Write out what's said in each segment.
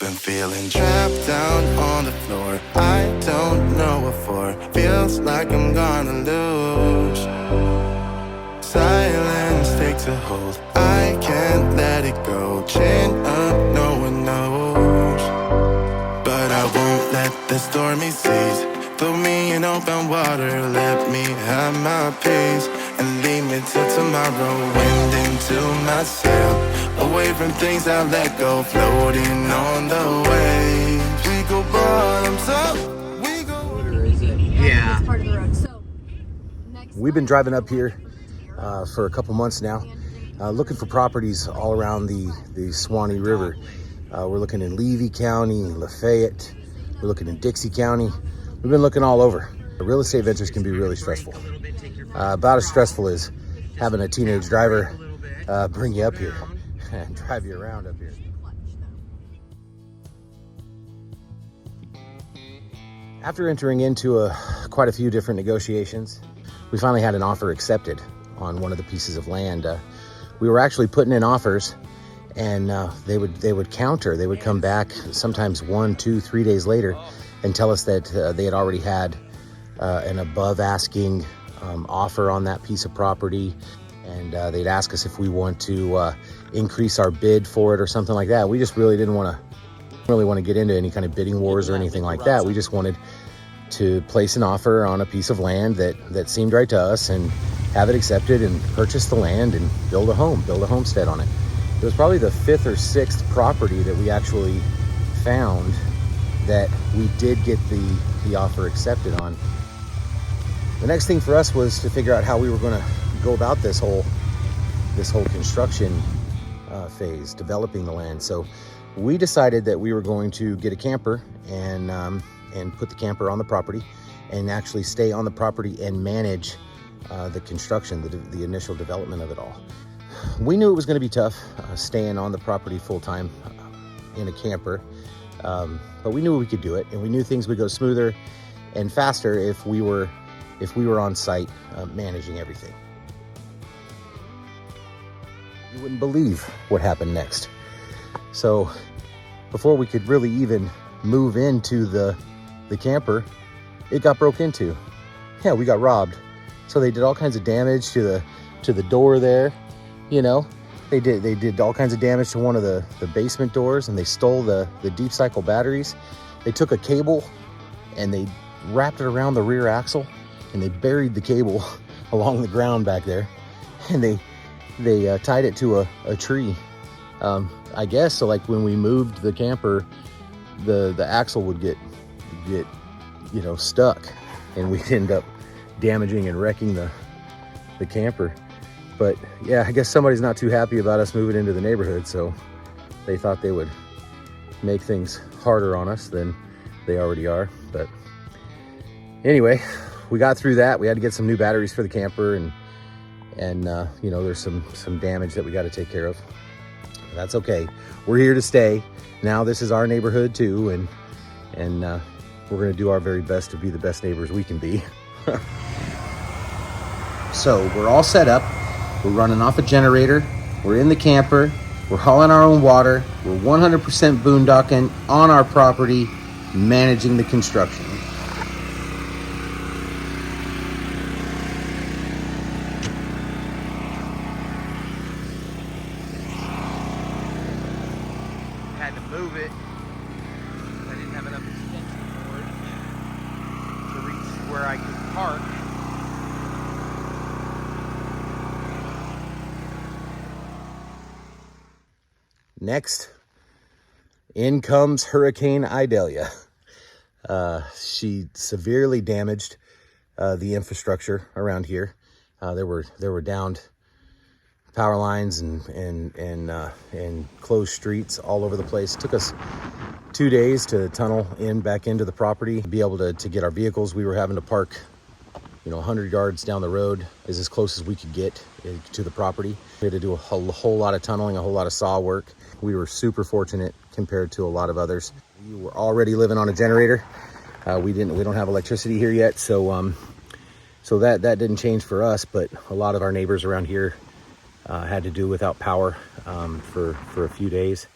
been feeling trapped down on the floor. I don't know what for. Feels like I'm gonna lose. Silence takes a hold. I can't let it go. Chin up, no one knows. But I won't let the stormy seas throw me in open water. Let me have my peace and leave me till tomorrow. Wind into my sail, away from things I let go. Floating on the waves, we go bottoms up. We go. Yeah. Part of the road. So, We've been driving up here for a couple months now, looking for properties all around the Suwannee River. We're looking in Levy County, Lafayette. We're looking in Dixie County. We've been looking all over. Real estate ventures can be really stressful. About as stressful as having a teenage driver bring you up here and drive you around up here. After entering into quite a few different negotiations, we finally had an offer accepted on one of the pieces of land. We were actually putting in offers, and they would counter. They would come back sometimes 1, 2, 3 days later and tell us that they had already had an above asking offer on that piece of property, and they'd ask us if we want to increase our bid for it or something like that. We just really didn't want to get into any kind of bidding wars or anything like that. We just wanted to place an offer on a piece of land that seemed right to us and have it accepted and purchase the land and build a homestead on it. It was probably the 5th or 6th property that we actually found that we did get the offer accepted on. The next thing for us was to figure out how we were going to go about this whole construction phase, developing the land. So we decided that we were going to get a camper and put the camper on the property and actually stay on the property and manage the construction, the initial development of it all. We knew it was going to be tough staying on the property full-time in a camper, but we knew we could do it, and we knew things would go smoother and faster if we were on site managing everything. You wouldn't believe what happened next. So before we could really even move into the camper, it got broke into. Yeah, we got robbed. So they did all kinds of damage to the door there. You know, they did all kinds of damage to one of the basement doors, and they stole the deep cycle batteries. They took a cable and they wrapped it around the rear axle, and they buried the cable along the ground back there, and they tied it to a tree. I guess so. Like when we moved the camper, the axle would get stuck, and we'd end up damaging and wrecking the camper. But yeah, I guess somebody's not too happy about us moving into the neighborhood, so they thought they would make things harder on us than they already are. But anyway, we got through that. We had to get some new batteries for the camper, and there's some damage that we got to take care of. That's okay. We're here to stay. Now this is our neighborhood too, and we're going to do our very best to be the best neighbors we can be. So we're all set up. We're running off a generator. We're in the camper. We're hauling our own water. We're 100% boondocking on our property, managing the construction. Had to move it. I didn't have enough extension cord to reach where I could park. Next, in comes Hurricane Idalia. She severely damaged the infrastructure around here. There were downed power lines and closed streets all over the place. It took us 2 days to tunnel back into the property, be able to get our vehicles. We were having to park 100 yards down the road is as close as we could get to the property. We had to do a whole lot of tunneling, a whole lot of saw work. We were super fortunate compared to a lot of others. We were already living on a generator. We don't have electricity here yet, so that didn't change for us, but a lot of our neighbors around here had to do without power for a few days.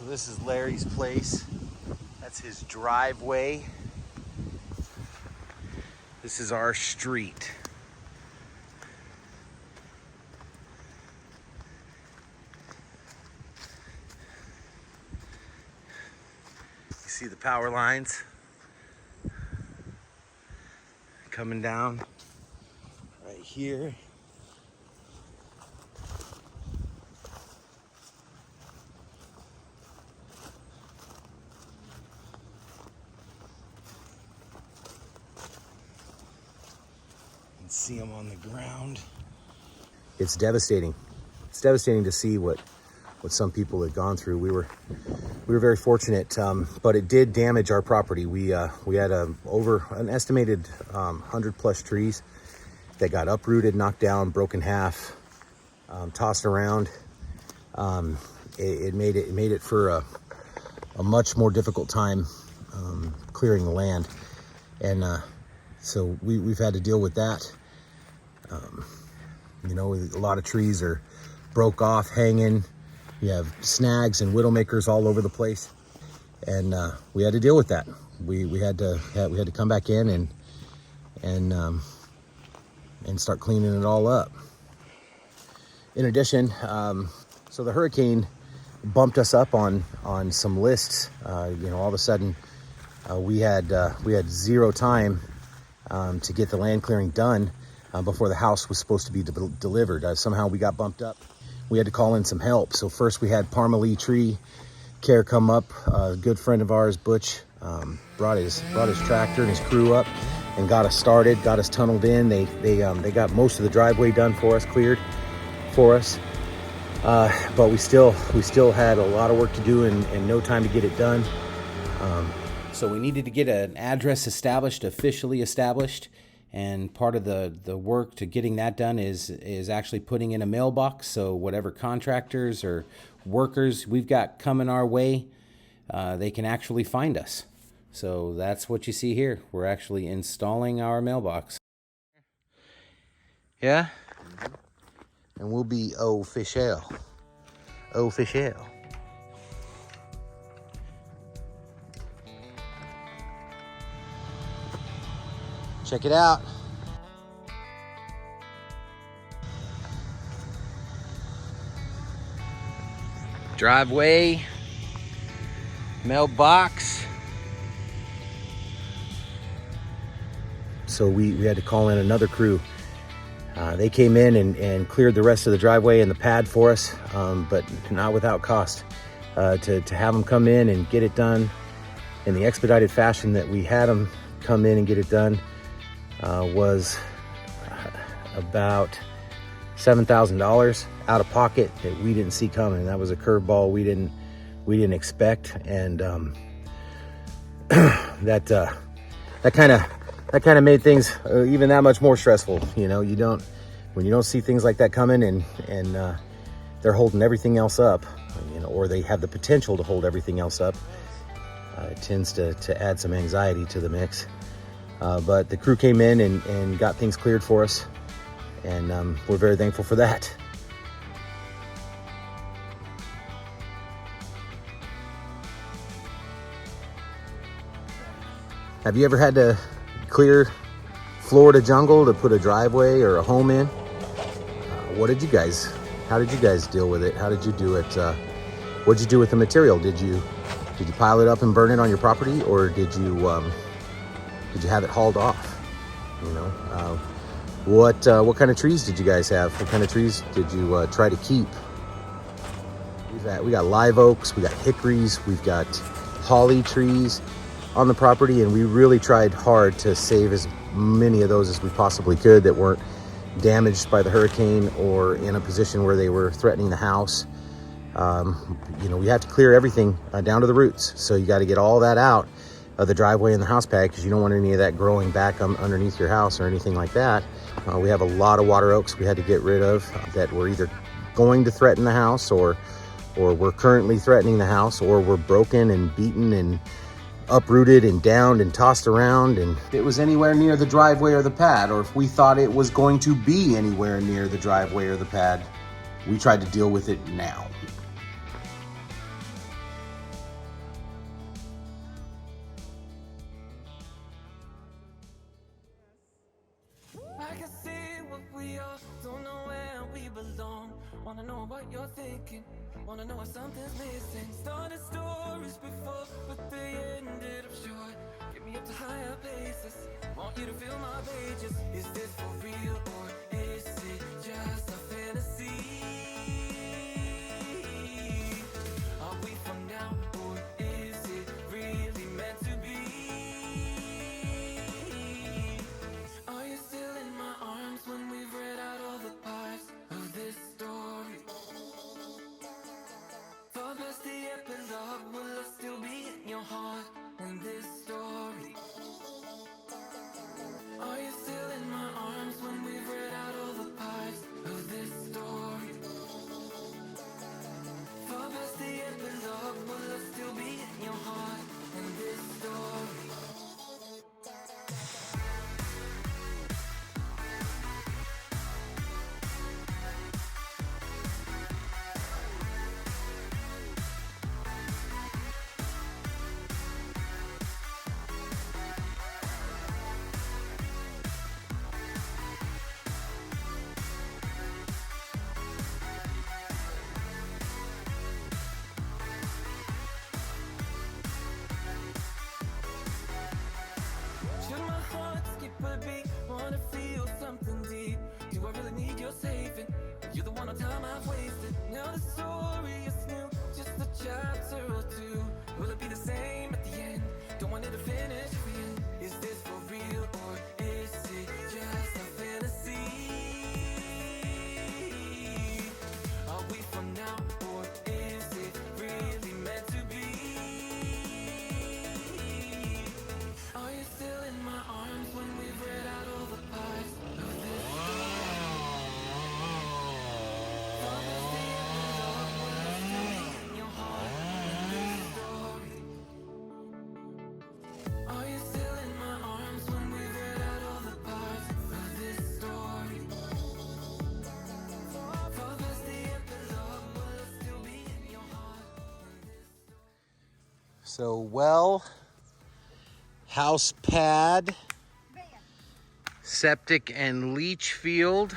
So this is Larry's place. That's his driveway. This is our street. You see the power lines coming down right here. See them on the ground. It's devastating. It's devastating to see what some people had gone through. We were very fortunate, but it did damage our property. We had over an estimated 100+ trees that got uprooted, knocked down, broken in half, tossed around. It made it for a much more difficult time clearing the land, and so we've had to deal with that. You know, a lot of trees are broke off, hanging. You have snags and widowmakers all over the place, and we had to deal with that. We had to come back in and start cleaning it all up. In addition, so the hurricane bumped us up on some lists. You know, all of a sudden we had zero time to get the land clearing done before the house was supposed to be delivered. Somehow we got bumped up. We had to call in some help. So first we had Parmelee Tree Care come up. A good friend of ours, Butch, brought his tractor and his crew up and got us started, got us tunneled in. They got most of the driveway done for us, cleared for us. But we still had a lot of work to do and no time to get it done. So we needed to get an address officially established. And part of the work to getting that done is actually putting in a mailbox. So whatever contractors or workers we've got coming our way, they can actually find us. So that's what you see here. We're actually installing our mailbox. Yeah? And we'll be official. Official. Check it out. Driveway, mailbox. So we had to call in another crew. They came in and cleared the rest of the driveway and the pad for us, but not without cost. To have them come in and get it done in the expedited fashion that we had them come in and get it done was about $7,000 out of pocket that we didn't see coming. That was a curveball we didn't expect, and that kind of made things even that much more stressful. You know, when you don't see things like that coming, and they're holding everything else up, you know, or they have the potential to hold everything else up. It tends to add some anxiety to the mix. But the crew came in and got things cleared for us, and we're very thankful for that. Have you ever had to clear Florida jungle to put a driveway or a home in? How did you guys deal with it? How did you do it? What did you do with the material? Did you pile it up and burn it on your property, or did you have it hauled off? You know, what kind of trees did you guys have? What kind of trees did you try to keep? We got live oaks, we got hickories, we've got holly trees on the property, and we really tried hard to save as many of those as we possibly could that weren't damaged by the hurricane or in a position where they were threatening the house. You know, we had to clear everything down to the roots, so you got to get all that out of the driveway and the house pad, because you don't want any of that growing back underneath your house or anything like that. We have a lot of water oaks we had to get rid of that were either going to threaten the house, or were currently threatening the house, or were broken and beaten and uprooted and downed and tossed around. And if it was anywhere near the driveway or the pad, or if we thought it was going to be anywhere near the driveway or the pad, we tried to deal with it now. alone. Wanna know what you're thinking, wanna know if something's missing. Started stories before, but they ended up short. Get me up to higher places, want you to fill my pages. Is this for real or is it just a fantasy? Are we for now or is it really meant to be? Are you still in my arms when we've read out all the parts of this story? Far past the epilogue, will I still be in your heart in this story? Are you still in my arms when we've read out all the parts of this story? Far past the epilogue, will I still be in your heart in this story? Should my heart skip a beat? Wanna feel something deep? Do I really need your saving? You're the one on time I've wasted. Now the story is new, just a chapter or two. Will it be the same at the end? Don't want it to finish for you. Is this for real or is it just a fantasy? Are we for now or is it really meant to be? Are you still in my arms when we've read out all the parts of this story? Promise the epilogue, will I still be in your heart in this story? Are you still in my arms when we've read out all the parts of this story? Promise the epilogue, will I still be in your heart in this story? So, well, house pad, septic and leach field.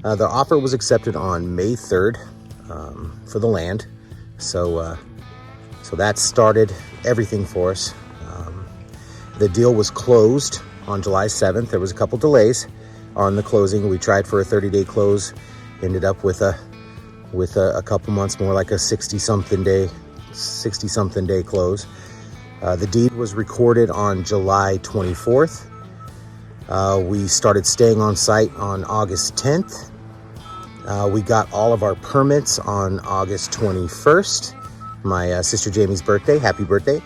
The offer was accepted on May 3rd for the land. So that started everything for us. The deal was closed on July 7th. There was a couple delays on the closing. We tried for a 30-day close, ended up with a couple months more, like a 60-something day close. The deed was recorded on July 24th. We started staying on site on August 10th. We got all of our permits on August 21st, my sister Jamie's birthday. Happy birthday.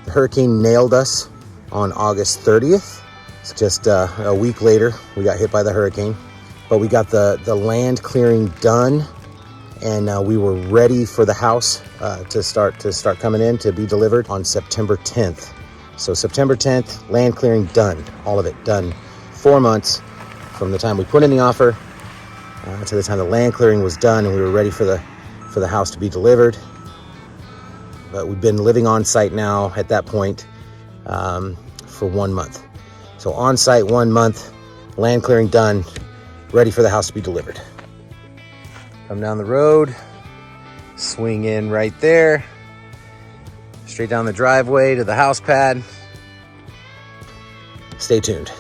The hurricane nailed us on August 30th. It's just a week later, we got hit by the hurricane. But we got the land clearing done, and we were ready for the house to start coming in to be delivered on September 10th. So September 10th, land clearing done, all of it done. 4 months from the time we put in the offer to the time the land clearing was done, and we were ready for the house to be delivered. But we've been living on site now at that point for 1 month. So on site 1 month, land clearing done, ready for the house to be delivered. Come down the road, swing in right there, straight down the driveway to the house pad. Stay tuned.